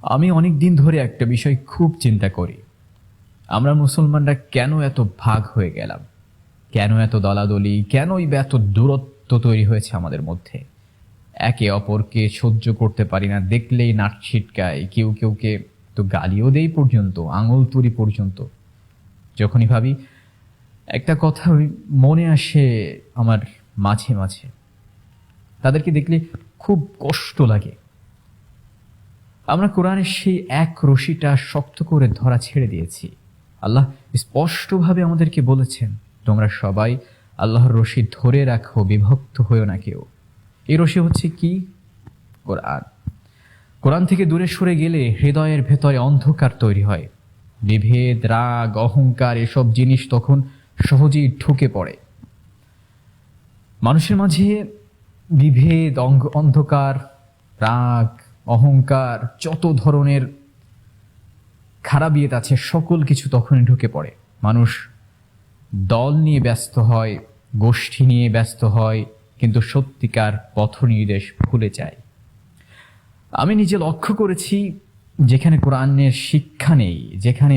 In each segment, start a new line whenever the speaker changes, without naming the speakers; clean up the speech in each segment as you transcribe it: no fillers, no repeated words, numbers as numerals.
আমি অনেক দিন ধরে একটা বিষয় খুব চিন্তা করি। আমরা মুসলমানরা কেন এত ভাগ হয়ে গেলাম? কেন এত দলাদলি? কেনই বা এত দূরত্ব তৈরি হয়েছে আমাদের মধ্যে? একে অপরকে সহ্য করতে পারি না, দেখলেই নাক ছিটকায়, কেউ কেউকে তো গালিও দেই পর্যন্ত, আঙুল তুলি পর্যন্ত। যখনই ভাবি একটা কথা মনে আসে আমার মাঝে মাঝে, তাদেরকে দেখলে খুব কষ্ট লাগে। আমরা কোরআনের সেই এক রশিটা শক্ত করে ধরা ছেড়ে দিয়েছি। আল্লাহ স্পষ্টভাবে আমাদেরকে বলেছেন, তোমরা সবাই আল্লাহর রশি ধরে রাখো, বিভক্ত হয়েও না কেউ। এই রশি হচ্ছে কি? কোরআন। কোরআন থেকে দূরে সরে গেলে হৃদয়ের ভেতরে অন্ধকার তৈরি হয়। বিভেদ, রাগ, অহংকার এসব জিনিস তখন সহজেই ঢুকে পড়ে মানুষের মাঝে। বিভেদ, অন্ধকার, রাগ, অহংকার, যত ধরনের খারাপিয়ত আছে সকল কিছু তখনই ঢুকে পড়ে। মানুষ দল নিয়ে ব্যস্ত হয়, গোষ্ঠী নিয়ে ব্যস্ত হয়, কিন্তু সত্যিকার পথ নির্দেশ ভুলে যায়। আমি নিজে লক্ষ্য করেছি, যেখানে কোরআনের শিক্ষা নেই, যেখানে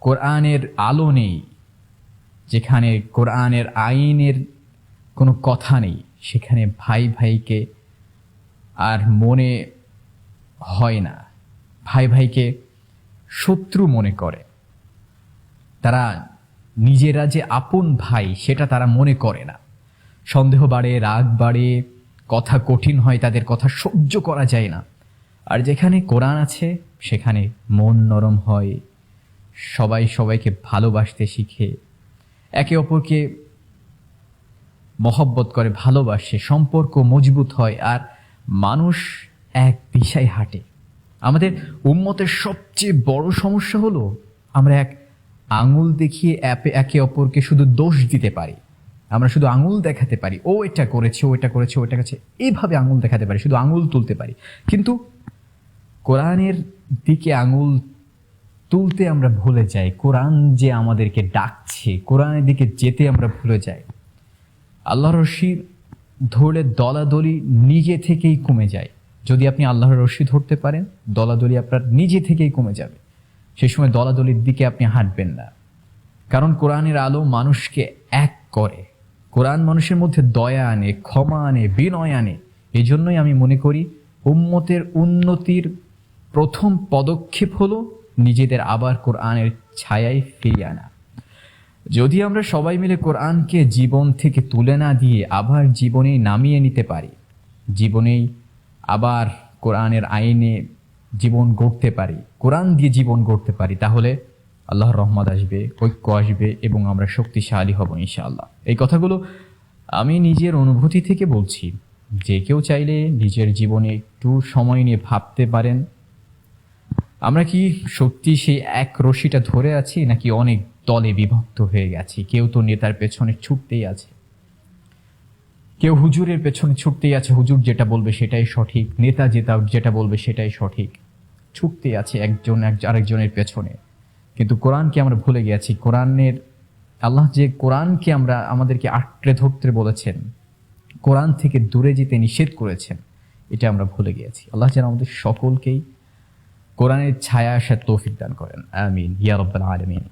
কোরআনের আলো নেই, যেখানে কোরআনের আইনের কোনো কথা নেই, সেখানে ভাই ভাইকে আর মনে হয় না। ভাই ভাইকে শত্রু মনে করে। তারা নিজেরা যে আপন ভাই সেটা তারা মনে করে না। সন্দেহ বাড়ে, রাগ বাড়ে, কথা কঠিন হয়, তাদের কথা সহ্য করা যায় না। আর যেখানে কোরআন আছে সেখানে মন নরম হয়, সবাই সবাইকে ভালোবাসতে শিখে, একে অপরকে মহব্বত করে, ভালোবাসে, সম্পর্ক মজবুত হয়, আর মানুষ এক দিশায় হাঁটে। আমাদের উম্মতের সবচেয়ে বড় সমস্যা হলো আমরা এক আঙুল দেখিয়ে একে অপরকে শুধু দোষ দিতে পারি। আমরা শুধু আঙুল দেখাতে পারি, ও এটা করেছে, ও এটা করেছে, ও এটা করেছে, এইভাবে আঙুল দেখাতে পারি, শুধু আঙুল তুলতে পারি। কিন্তু কোরআনের দিকে আঙুল তুলতে আমরা ভুলে যাই। কোরআন যে আমাদেরকে ডাকছে, কোরআনের দিকে যেতে আমরা ভুলে যাই। আল্লাহর রশি ধরলে দলাদলি নিজে থেকেই কমে যায়। যদি আপনি আল্লাহর রশি ধরতে পারেন, দলাদলি আপনার নিজে থেকেই কমে যাবে। সেই সময় দলাদলির দিকে আপনি হাঁটবেন না। কারণ কোরআনের আলো মানুষকে এক করে। কোরআন মানুষের মধ্যে দয়া আনে, ক্ষমা আনে, বিনয় আনে। এই জন্যই আমি মনে করি উম্মতের উন্নতির প্রথম পদক্ষেপ হলো নিজেদের আবার কোরআনের ছায়ায় ফিরিয়ে আনা। যদি আমরা সবাই মিলে কোরআনকে জীবন থেকে তুলে না দিয়ে আবার জীবনেই নামিয়ে নিতে পারি, জীবনেই আবার কোরআনের আইনে জীবন গড়তে পারি, কোরআন দিয়ে জীবন গড়তে পারি, তাহলে আল্লাহর রহমত আসবে, ঐক্য আসবে এবং আমরা শক্তিশালী হব ইনশাআল্লাহ। এই কথাগুলো আমি নিজের অনুভূতি থেকে বলছি। যে কেউ চাইলে নিজের জীবনে একটু সময় নিয়ে ভাবতে পারেন, আমরা কি সত্যি সেই এক রশিটা ধরে আছি, নাকি অনেক দলে বিভক্ত হয়ে গেছি? কেউ তো নেতার পেছনে ছুটতেই আছে, কেউ হুজুরের পেছনে ছুটতেই আছে, হুজুর যেটা বলবে সেটাই সঠিক, নেতা যেটা বলবে সেটাই সঠিক, ছুটতেই আছে একজন আরেকজনের পেছনে। কিন্তু কোরআনকে আমরা ভুলে গেছি। কোরআনের আল্লাহ যে কোরআনকে আমাদেরকে আঁকড়ে ধরতে বলেছেন, কোরআন থেকে দূরে যেতে নিষেধ করেছেন, এটা আমরা ভুলে গিয়েছি। আল্লাহ যেন আমাদের সকলকেই কোরআনের ছায়া আসার তৌফিক দান করেন। আমিন ইয়া রাব্বাল আলামিন।